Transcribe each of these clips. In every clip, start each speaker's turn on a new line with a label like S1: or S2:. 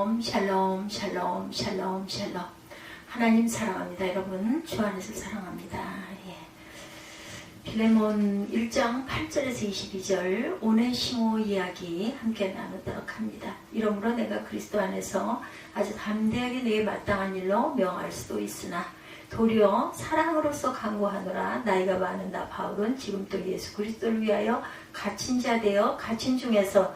S1: 샬롬 샬롬 샬롬 샬롬 샬롬. 하나님 사랑합니다. 여러분 주 안에서 사랑합니다. 빌레몬 1장 8절에서 22절 오네시모 이야기 함께 나누도록 합니다. 이러므로 내가 그리스도 안에서 아주 담대하게 내게 마땅한 일로 명할 수도 있으나 도리어 사랑으로서 간구하노라. 나이가 많은 나 바울은 지금 또 예수 그리스도를 위하여 갇힌 자 되어 갇힌 중에서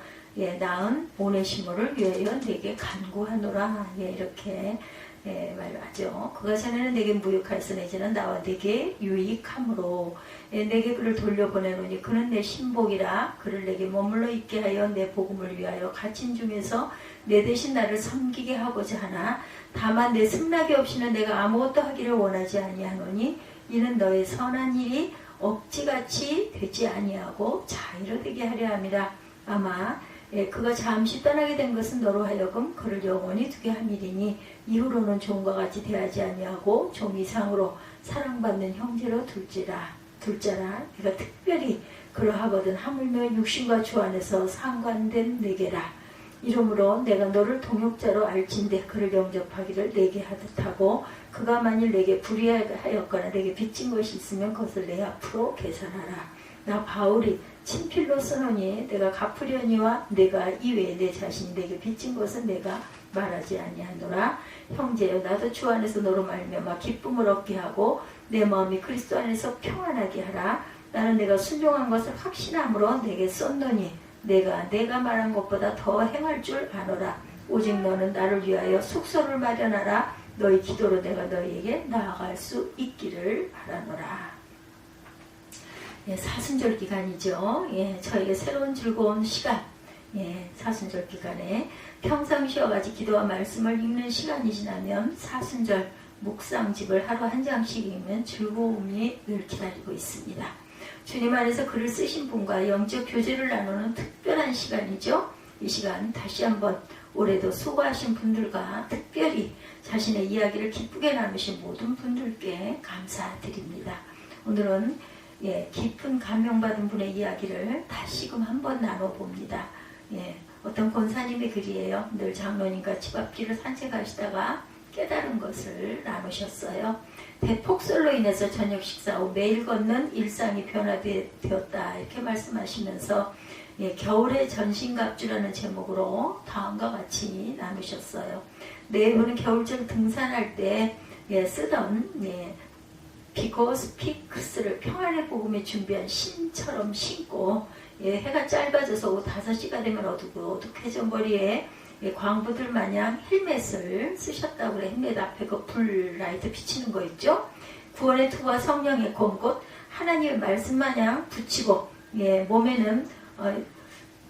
S1: 낳은 오네시모를 위하여 내게 간구하노라. 이렇게 말하죠. 그가 전에는 내게 무익하였으나 이제는 나와 내게 유익함으로 내게 그를 돌려보내노니 그는 내 신복이라. 그를 내게 머물러 있게 하여 내 복음을 위하여 갇힌 중에서 내 대신 나를 섬기게 하고자 하나 다만 내 승낙이 없이는 내가 아무것도 하기를 원하지 아니하노니 이는 너의 선한 일이 억지같이 되지 아니하고 자유로 되게 하려 함이라. 아마 그가 잠시 떠나게 된 것은 너로 하여금 그를 영원히 두게 함이리니 이후로는 종과 같이 대하지 아니하고 종 이상으로 사랑받는 형제로 둘자라. 그가 특별히 그러하거든 하물며 육신과 주 안에서 상관된 내게라. 이러므로 내가 너를 동역자로 알진대 그를 영접하기를 내게 하듯하고 그가 만일 내게 불의하였거나 내게 빚진 것이 있으면 그것을 내 앞으로 계산하라. 나 바울이 친필로 쓰노니 내가 갚으려니와 내가 이외에 내 자신이 내게 빚진 것은 내가 말하지 아니하노라. 형제여 나도 주 안에서 너로 말미암아 기쁨을 얻게 하고 내 마음이 그리스도 안에서 평안하게 하라. 나는 내가 순종한 것을 확신함으로 내게 썼노니 내가 말한 것보다 더 행할 줄 아노라. 오직 너는 나를 위하여 숙소를 마련하라. 너희 기도로 내가 너희에게 나아갈 수 있기를 바라노라. 사순절 기간이죠. 저에게 새로운 즐거운 시간, 사순절 기간에 평상시와 같이 기도와 말씀을 읽는 시간이 지나면 사순절 묵상집을 하루 한 장씩 읽는 즐거움이 늘 기다리고 있습니다. 주님 안에서 글을 쓰신 분과 영적 교제를 나누는 특별한 시간이죠. 이 시간 다시 한번 올해도 수고하신 분들과 특별히 자신의 이야기를 기쁘게 나누신 모든 분들께 감사드립니다. 오늘은 깊은 감명받은 분의 이야기를 다시금 한번 나눠봅니다. 어떤 권사님의 글이에요. 늘 장로님과 집 앞길을 산책하시다가 깨달은 것을 나누셨어요. 대폭설로 인해서 저녁 식사 후 매일 걷는 일상이 변화되었다 이렇게 말씀하시면서 겨울의 전신갑주라는 제목으로 다음과 같이 나누셨어요. 내일은 겨울철 등산할 때 쓰던 비고스피크스를 평안의 복음에 준비한 신처럼 신고 해가 짧아져서 오후 5시가 되면 어둑해져 머리에 광부들 마냥 헬멧을 쓰셨다고 그래. 헬멧 앞에 그 불라이트 비치는 거 있죠. 구원의 투와 성령의 검 곧 하나님의 말씀 마냥 붙이고 몸에는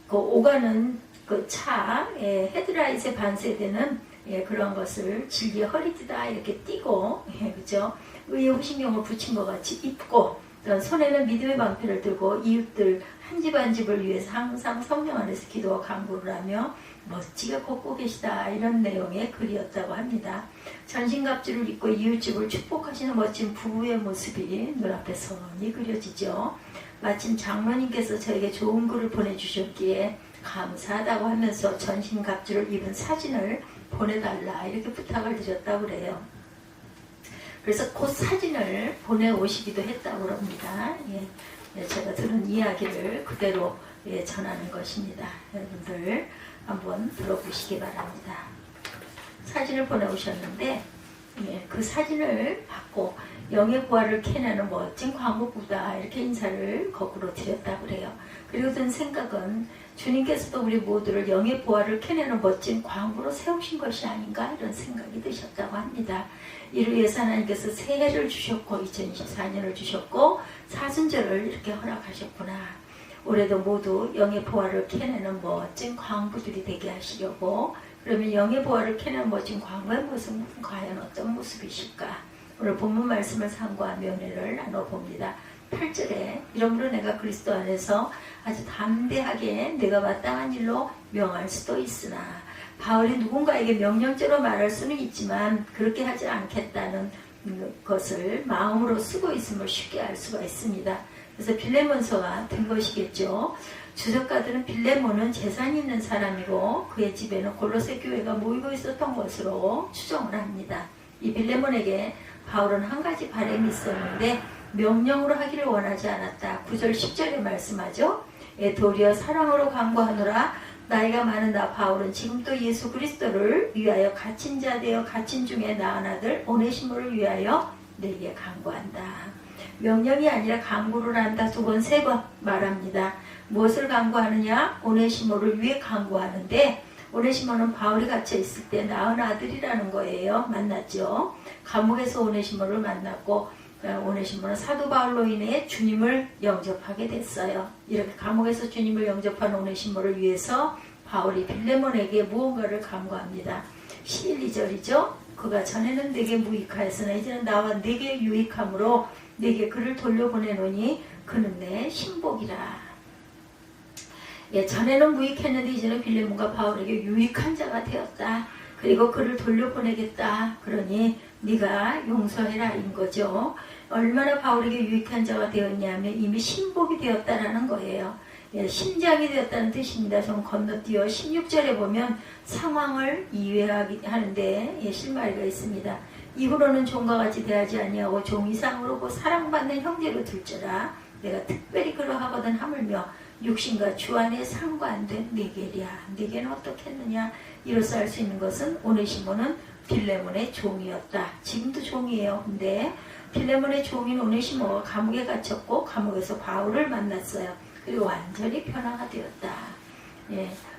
S1: 그 오가는 그 차 헤드라이트에 반사되는 그런 것을 질기 허리띠다 이렇게 띠고 그죠. 의의 호신경을 붙인 것 같이 입고 손에는 믿음의 방패를 들고 이웃들 한 집 한 집을 위해서 항상 성령 안에서 기도와 간구를 하며 멋지게 걷고 계시다 이런 내용의 글이었다고 합니다. 전신갑주를 입고 이웃집을 축복하시는 멋진 부부의 모습이 눈앞에 선히 그려지죠. 마침 장로님께서 저에게 좋은 글을 보내주셨기에 감사하다고 하면서 전신갑주를 입은 사진을 보내달라 이렇게 부탁을 드렸다고 그래요. 그래서 그 사진을 보내오시기도 했다고 합니다. 제가 들은 이야기를 그대로 전하는 것입니다. 여러분들 한번 들어보시기 바랍니다. 사진을 보내오셨는데 그 사진을 받고 영의 부활을 캐내는 멋진 광고부다 이렇게 인사를 거꾸로 드렸다고 그래요. 그리고 든 생각은 주님께서도 우리 모두를 영의 부활을 캐내는 멋진 광부로 세우신 것이 아닌가 이런 생각이 드셨다고 합니다. 이를 위해서 하나님께서 새해를 주셨고 2024년을 주셨고 사순절을 이렇게 허락하셨구나. 올해도 모두 영의 부활을 캐내는 멋진 광부들이 되게 하시려고. 그러면 영의 부활을 캐내는 멋진 광부의 모습은 과연 어떤 모습이실까? 오늘 본문 말씀을 상고하며 은혜를 나눠봅니다. 8절에 이러므로 내가 그리스도 안에서 아주 담대하게 내가 마땅한 일로 명할 수도 있으나, 바울이 누군가에게 명령대로 말할 수는 있지만 그렇게 하지 않겠다는 것을 마음으로 쓰고 있음을 쉽게 알 수가 있습니다. 그래서 빌레몬서가 된 것이겠죠. 주석가들은 빌레몬은 재산이 있는 사람이고 그의 집에는 골로새 교회가 모이고 있었던 것으로 추정을 합니다. 이 빌레몬에게 바울은 한 가지 바람이 있었는데 명령으로 하기를 원하지 않았다. 9절 10절에 말씀하죠. 도리어 사랑으로 간구하노라. 나이가 많은 나 바울은 지금도 예수 그리스도를 위하여 갇힌 자 되어 갇힌 중에 낳은 아들 오네시모를 위하여 내게 간구한다. 명령이 아니라 간구를 한다. 2번, 3번 말합니다. 무엇을 간구하느냐? 오네시모를 위해 간구하는데 오네시모는 바울이 갇혀 있을 때 낳은 아들이라는 거예요. 만났죠. 감옥에서 오네시모를 만났고 오네시모는 사도 바울로 인해 주님을 영접하게 됐어요. 이렇게 감옥에서 주님을 영접한 오네시모를 위해서 바울이 빌레몬에게 무언가를 간구합니다. 11, 2절이죠. 그가 전에는 내게 무익하였으나 이제는 나와 내게 유익함으로 내게 그를 돌려보내노니 그는 내 신복이라. 전에는 무익했는데 이제는 빌레몬과 바울에게 유익한 자가 되었다. 그리고 그를 돌려보내겠다. 그러니 네가 용서해라 인 거죠. 얼마나 바울에게 유익한 자가 되었냐면 이미 신복이 되었다라는 거예요. 신장이 되었다는 뜻입니다. 좀 건너뛰어 16절에 보면 상황을 이해하는데 실마리가 있습니다. 이후로는 종과 같이 대하지 아니하고 종 이상으로 사랑받는 형제로 둘지라. 내가 특별히 그러하거든 하물며 육신과 주 안에 상관된 네게랴. 네게는 어떻겠느냐. 이로써 알 수 있는 것은 오네시모는 빌레몬의 종이었다. 지금도 종이에요. 근데 빌레몬의 종인 오네시모가 감옥에 갇혔고 감옥에서 바울을 만났어요. 그리고 완전히 변화가 되었다.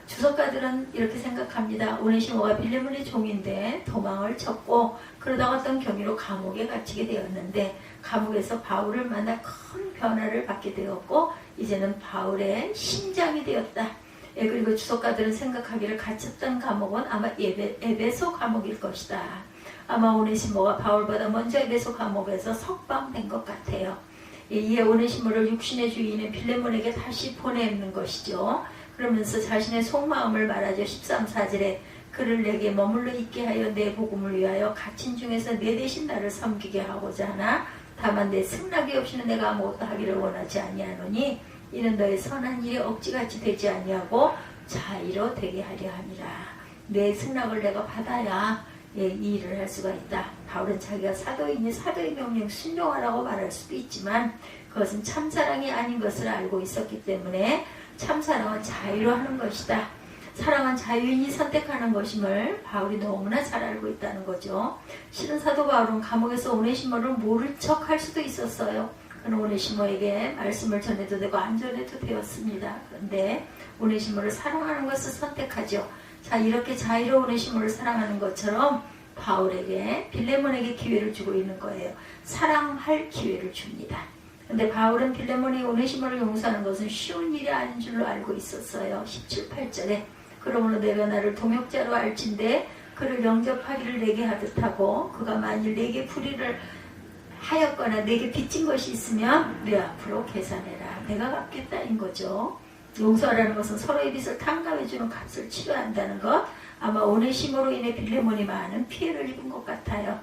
S1: 주석가들은 이렇게 생각합니다. 오네시모가 빌레몬의 종인데 도망을 쳤고 그러다가 어떤 경위로 감옥에 갇히게 되었는데 감옥에서 바울을 만나 큰 변화를 받게 되었고 이제는 바울의 심장이 되었다. 그리고 주석가들은 생각하기를 갇혔던 감옥은 아마 에베소 감옥일 것이다. 아마 오네시모가 바울보다 먼저 에베소 감옥에서 석방된 것 같아요. 이에 오네시모를 육신의 주인인 빌레몬에게 다시 보내는 것이죠. 그러면서 자신의 속마음을 말하죠. 13, 4절에 그를 내게 머물러 있게 하여 내 복음을 위하여 갇힌 중에서 내 대신 나를 섬기게 하고자 하나 다만 내 승낙이 없이는 내가 아무것도 하기를 원하지 아니하노니 이는 너의 선한 일에 억지같이 되지 아니하고 자의로 되게 하려 함이라. 내 승낙을 내가 받아야 이 일을 할 수가 있다. 바울은 자기가 사도이니 사도의 명령 순종하라고 말할 수도 있지만 그것은 참사랑이 아닌 것을 알고 있었기 때문에 참사랑은 자유로 하는 것이다. 사랑은 자유인이 선택하는 것임을 바울이 너무나 잘 알고 있다는 거죠. 실은 사도 바울은 감옥에서 오네시모를 모른 척 할 수도 있었어요. 그는 오네시모에게 말씀을 전해도 되고 안 전해도 되었습니다. 그런데 오네시모를 사랑하는 것을 선택하죠. 자, 이렇게 자유로운 오네시모를 사랑하는 것처럼 바울에게 빌레몬에게 기회를 주고 있는 거예요. 사랑할 기회를 줍니다. 근데 바울은 빌레몬이 오네시모를 용서하는 것은 쉬운 일이 아닌 줄로 알고 있었어요. 17, 8절에 그러므로 내가 나를 동역자로 알진대 그를 영접하기를 내게 하듯 하고 그가 만일 내게 불의를 하였거나 내게 빚진 것이 있으면 내 앞으로 계산해라. 내가 갚겠다인 거죠. 용서라는 것은 서로의 빚을 탕감해주는 값을 치료한다는 것. 아마 오네시모로 인해 빌레몬이 많은 피해를 입은 것 같아요.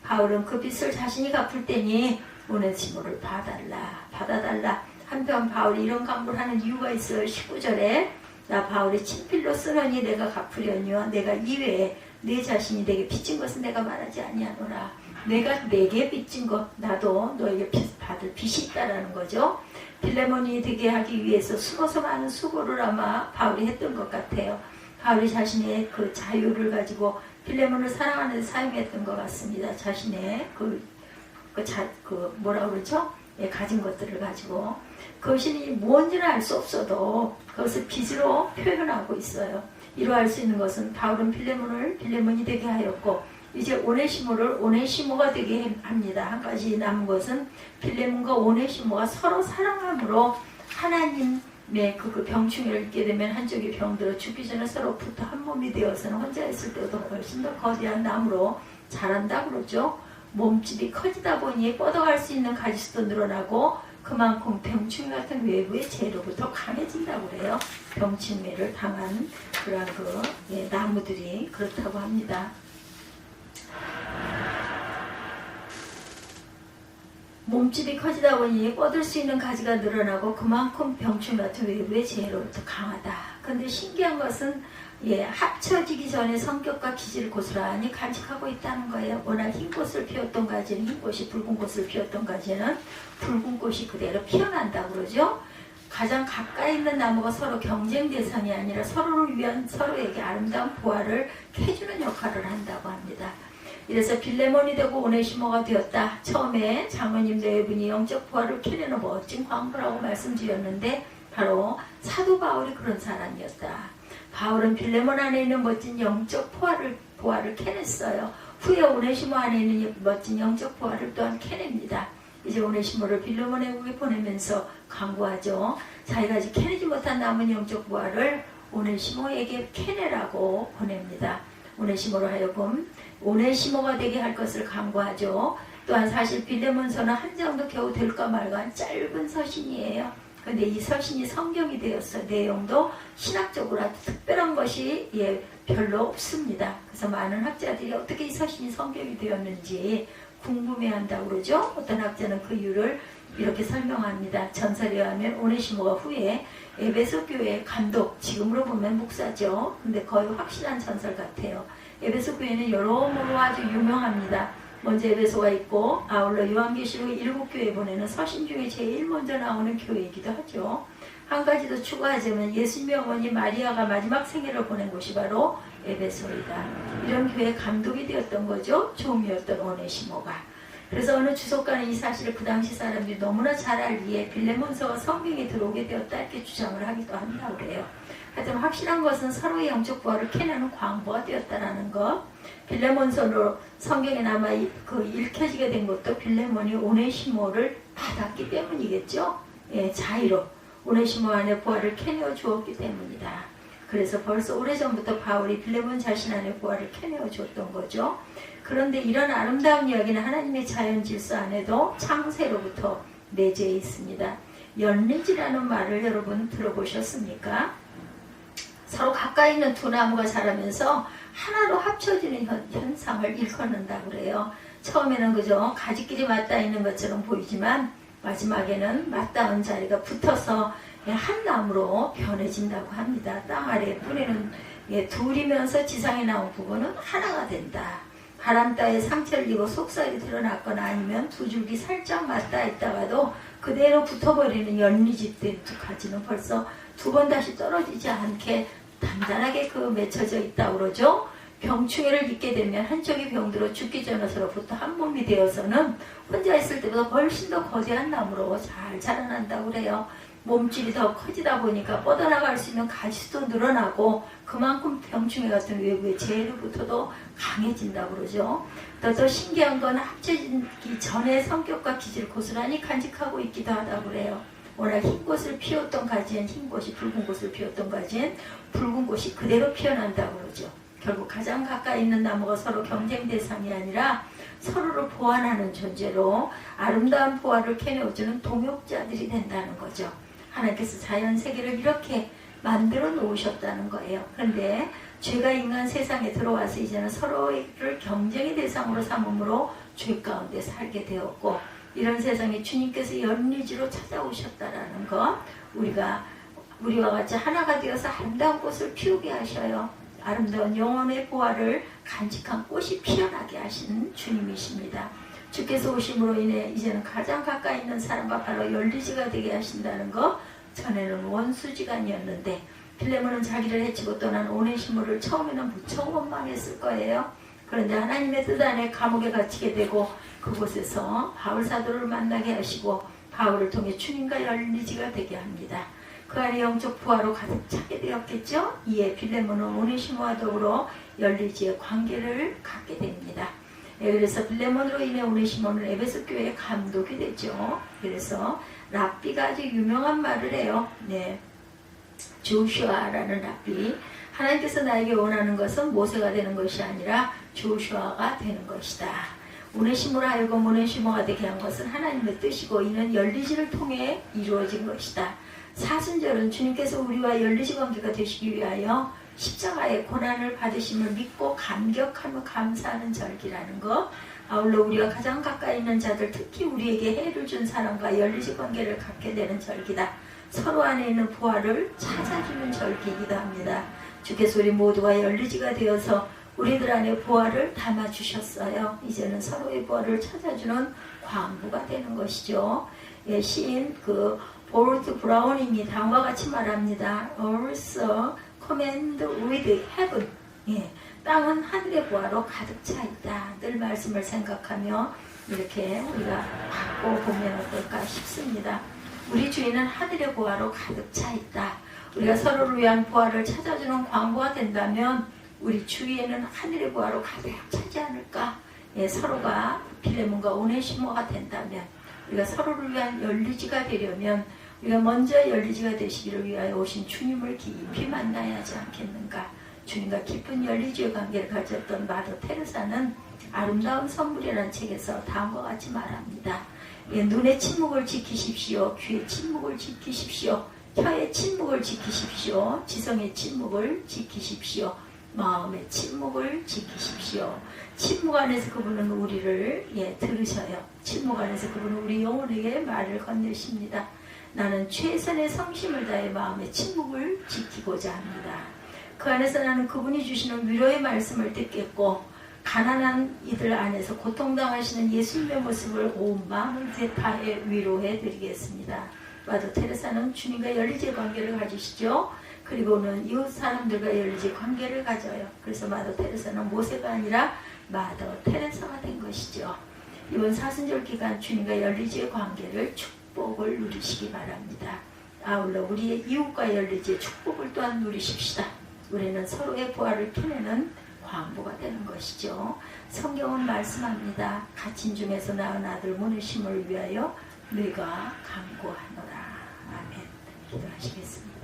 S1: 바울은 그 빚을 자신이 갚을 때니 오네시모를 받아달라. 한편 바울이 이런 간구를 하는 이유가 있어요. 19절에 나 바울이 친필로 쓰느니 내가 갚으려니와 내가 이외에 내 자신이 내게 빚진 것은 내가 말하지 아니하노라. 내가 내게 빚진 것 나도 너에게 받을 빚이 있다라는 거죠. 빌레몬이 되게 하기 위해서 숨어서 많은 수고를 아마 바울이 했던 것 같아요. 바울이 자신의 그 자유를 가지고 빌레몬을 사랑하는 데 사용했던 것 같습니다. 자신의 뭐라 그러죠? 가진 것들을 가지고 그것이 뭔지는 알 수 없어도 그것을 빚으로 표현하고 있어요. 이로 알 수 있는 것은 바울은 빌레몬을 빌레몬이 되게 하였고 이제 오네시모를 오네시모가 되게 합니다. 한 가지 남은 것은 빌레몬과 오네시모가 서로 사랑함으로 하나님의 그 병충해를 잊게 되면 한쪽이 병들어 죽기 전에 서로부터 한 몸이 되어서는 혼자 있을 때보다 훨씬 더 거대한 나무로 자란다고 그러죠. 몸집이 커지다 보니 뻗어갈 수 있는 가지수도 늘어나고 그만큼 병충해 같은 외부의 재로부터 강해진다고 그래요. 병충해를 당한 그런 나무들이 그렇다고 합니다. 몸집이 커지다 보니 뻗을 수 있는 가지가 늘어나고 그만큼 병충 같은 외부의 재해로부터 강하다. 그런데 신기한 것은 합쳐지기 전에 성격과 기질을 고스란히 간직하고 있다는 거예요. 워낙 흰 꽃을 피웠던 가지는 흰 꽃이, 붉은 꽃을 피웠던 가지는 붉은 꽃이 그대로 피어난다고 그러죠. 가장 가까이 있는 나무가 서로 경쟁 대상이 아니라 서로를 위한, 서로에게 아름다운 보화를 캐주는 역할을 한다고 합니다. 이래서 빌레몬이 되고 오네시모가 되었다. 처음에 장로님 네 분이 영적 보화를 캐내는 멋진 광부라고 말씀드렸는데 바로 사도 바울이 그런 사람이었다. 바울은 빌레몬 안에 있는 멋진 영적 보화를 캐냈어요. 후에 오네시모 안에 있는 멋진 영적 보화를 또한 캐냅니다. 이제 오네시모를 빌레몬에게 보내면서 강구하죠. 자기가 아직 캐내지 못한 남은 영적 보화를 오네시모에게 캐내라고 보냅니다. 오네시모로 하여금 오네시모가 되게 할 것을 강구하죠. 또한 사실 빌레몬서는 한 장도 겨우 될까 말까 한 짧은 서신이에요. 근데 이 서신이 성경이 되었어요. 내용도 신학적으로 아주 특별한 것이 별로 없습니다. 그래서 많은 학자들이 어떻게 이 서신이 성경이 되었는지 궁금해한다고 그러죠. 어떤 학자는 그 이유를 이렇게 설명합니다. 전설에 의하면 오네시모가 후에 에베소 교회의 감독, 지금으로 보면 목사죠. 근데 거의 확실한 전설 같아요. 에베소 교회는 여러모로 아주 유명합니다. 먼저 에베소가 있고 아울러 요한계시록 7교회 보내는 서신 중에 제일 먼저 나오는 교회이기도 하죠. 한 가지 더 추가하자면 예수님의 어머니 마리아가 마지막 생애를 보낸 곳이 바로 에베소이다. 이런 교회 감독이 되었던 거죠. 종이었던 오네시모가. 그래서 어느 주석가는 이 사실을 그 당시 사람들이 너무나 잘 알기에 빌레몬서가 성경에 들어오게 되었다 이렇게 주장을 하기도 한다고 그래요. 하여튼 확실한 것은 서로의 영적 보화를 캐내는 광부가 되었다라는 것. 빌레몬서로 성경에 남아 읽혀지게 된 것도 빌레몬이 오네시모를 받았기 때문이겠죠. 자의로 오네시모 안에 보화를 캐내어 주었기 때문이다. 그래서 벌써 오래전부터 바울이 빌레몬 자신 안에 보화를 캐내어 주었던 거죠. 그런데 이런 아름다운 이야기는 하나님의 자연 질서 안에도 창세로부터 내재해 있습니다. 연리지라는 말을 여러분 들어보셨습니까? 서로 가까이 있는 두 나무가 자라면서 하나로 합쳐지는 현상을 일컫는다고 그래요. 처음에는 그저 가지끼리 맞닿아 있는 것처럼 보이지만 마지막에는 맞닿은 자리가 붙어서 한 나무로 변해진다고 합니다. 땅 아래에 뿌리는 둘이면서 지상에 나온 부분은 하나가 된다. 바람 따위에 상처를 입어 속살이 드러났거나 아니면 두 줄기 살짝 맞닿아 있다가도 그대로 붙어버리는 연리집된 두 가지는 벌써 두 번 다시 떨어지지 않게 단단하게 맺혀져 있다고 그러죠. 병충해를 입게 되면 한쪽이 병들어 죽기 전에서로부터 한 몸이 되어서는 혼자 있을 때보다 훨씬 더 거대한 나무로 잘 자라난다고 그래요. 몸집이 더 커지다 보니까 뻗어나갈 수 있는 가지도 늘어나고 그만큼 병충해 같은 외부의 재해로부터도 강해진다고 그러죠. 더 신기한 건 합쳐지기 전에 성격과 기질을 고스란히 간직하고 있기도 하다고 그래요. 워낙 흰 꽃을 피웠던 가지엔 흰 꽃이, 붉은 꽃을 피웠던 가지엔 붉은 꽃이 그대로 피어난다고 그러죠. 결국 가장 가까이 있는 나무가 서로 경쟁 대상이 아니라 서로를 보완하는 존재로 아름다운 보화를 캐내어주는 동역자들이 된다는 거죠. 하나님께서 자연 세계를 이렇게 만들어 놓으셨다는 거예요. 그런데 죄가 인간 세상에 들어와서 이제는 서로를 경쟁의 대상으로 삼음으로 죄 가운데 살게 되었고, 이런 세상에 주님께서 연리지로 찾아오셨다라는 것, 우리와 같이 하나가 되어서 아름다운 꽃을 피우게 하셔요. 아름다운 영혼의 보화를 간직한 꽃이 피어나게 하신 주님이십니다. 주께서 오심으로 인해 이제는 가장 가까이 있는 사람과 바로 연리지가 되게 하신다는 것. 전에는 원수지간이었는데 빌레몬은 자기를 해치고 떠난 오네시모를 처음에는 무척 원망했을 거예요. 그런데 하나님의 뜻 안에 감옥에 갇히게 되고 그곳에서 바울 사도를 만나게 하시고 바울을 통해 주님과 연리지가 되게 합니다. 그 안에 영적 부하로 가득 차게 되었겠죠. 이에 빌레몬은 오네시모와 더불어 연리지의 관계를 갖게 됩니다. 그래서 빌레몬으로 인해 오네시모는 에베소 교회의 감독이 되죠. 그래서 랍비가 아주 유명한 말을 해요. 조슈아라는 랍비. 하나님께서 나에게 원하는 것은 모세가 되는 것이 아니라 조슈아가 되는 것이다. 오네시모로 하여금 오네시모가 되게 한 것은 하나님의 뜻이고 이는 연리지를 통해 이루어진 것이다. 사순절은 주님께서 우리와 연리지 관계가 되시기 위하여 십자가의 고난을 받으심을 믿고 감격하며 감사하는 절기라는 것. 아울러 우리가 가장 가까이 있는 자들, 특히 우리에게 해를 준 사람과 열리지 관계를 갖게 되는 절기다. 서로 안에 있는 부활을 찾아주는 절기이기도 합니다. 주께서 우리 모두가 열리지가 되어서 우리들 안에 부활을 담아주셨어요. 이제는 서로의 부활을 찾아주는 광부가 되는 것이죠. 예, 시인 보르트 브라운이 다음과 같이 말합니다. Earth command with heaven. 예, 땅은 하늘의 부활로 가득 차 있다. 늘 말씀을 생각하며 이렇게 우리가 받고 보면 어떨까 싶습니다. 우리 주인은 하늘의 부활로 가득 차 있다. 우리가 서로를 위한 부활을 찾아주는 광부가 된다면 우리 주위에는 하늘의 부활로 가득 차지 않을까? 예, 서로가 빌레몬과 오네시모가 된다면 우리가 서로를 위한 열리지가 되려면 우리가 먼저 열리지가 되시기를 위하여 오신 주님을 깊이 만나야 하지 않겠는가? 주님과 깊은 열리지의 관계를 가졌던 마더 테레사는 아름다운 선물이라는 책에서 다음과 같이 말합니다. 예, 눈의 침묵을 지키십시오. 귀의 침묵을 지키십시오. 혀의 침묵을 지키십시오. 지성의 침묵을 지키십시오. 마음의 침묵을 지키십시오. 침묵 안에서 그분은 우리를 들으셔요. 침묵 안에서 그분은 우리 영혼에게 말을 건네십니다. 나는 최선의 성심을 다해 마음의 침묵을 지키고자 합니다. 그 안에서 나는 그분이 주시는 위로의 말씀을 듣겠고 가난한 이들 안에서 고통당하시는 예수님의 모습을 온 마음을 다해 위로해 드리겠습니다. 마더 테레사는 주님과 열리지 관계를 가지시죠. 그리고는 이웃 사람들과 열리지 관계를 가져요. 그래서 마더 테레사는 모세가 아니라 마더 테레사가 된 것이죠. 이번 사순절 기간 주님과 열리지의 관계를 축복을 누리시기 바랍니다. 아울러 우리의 이웃과 열리지의 축복을 또한 누리십시다. 우리는 서로의 부활을 캐내는 광부가 되는 것이죠. 성경은 말씀합니다. 갇힌 중에서 낳은 아들 모내심을 위하여 너희가 간구하노라. 아멘. 기도하시겠습니다.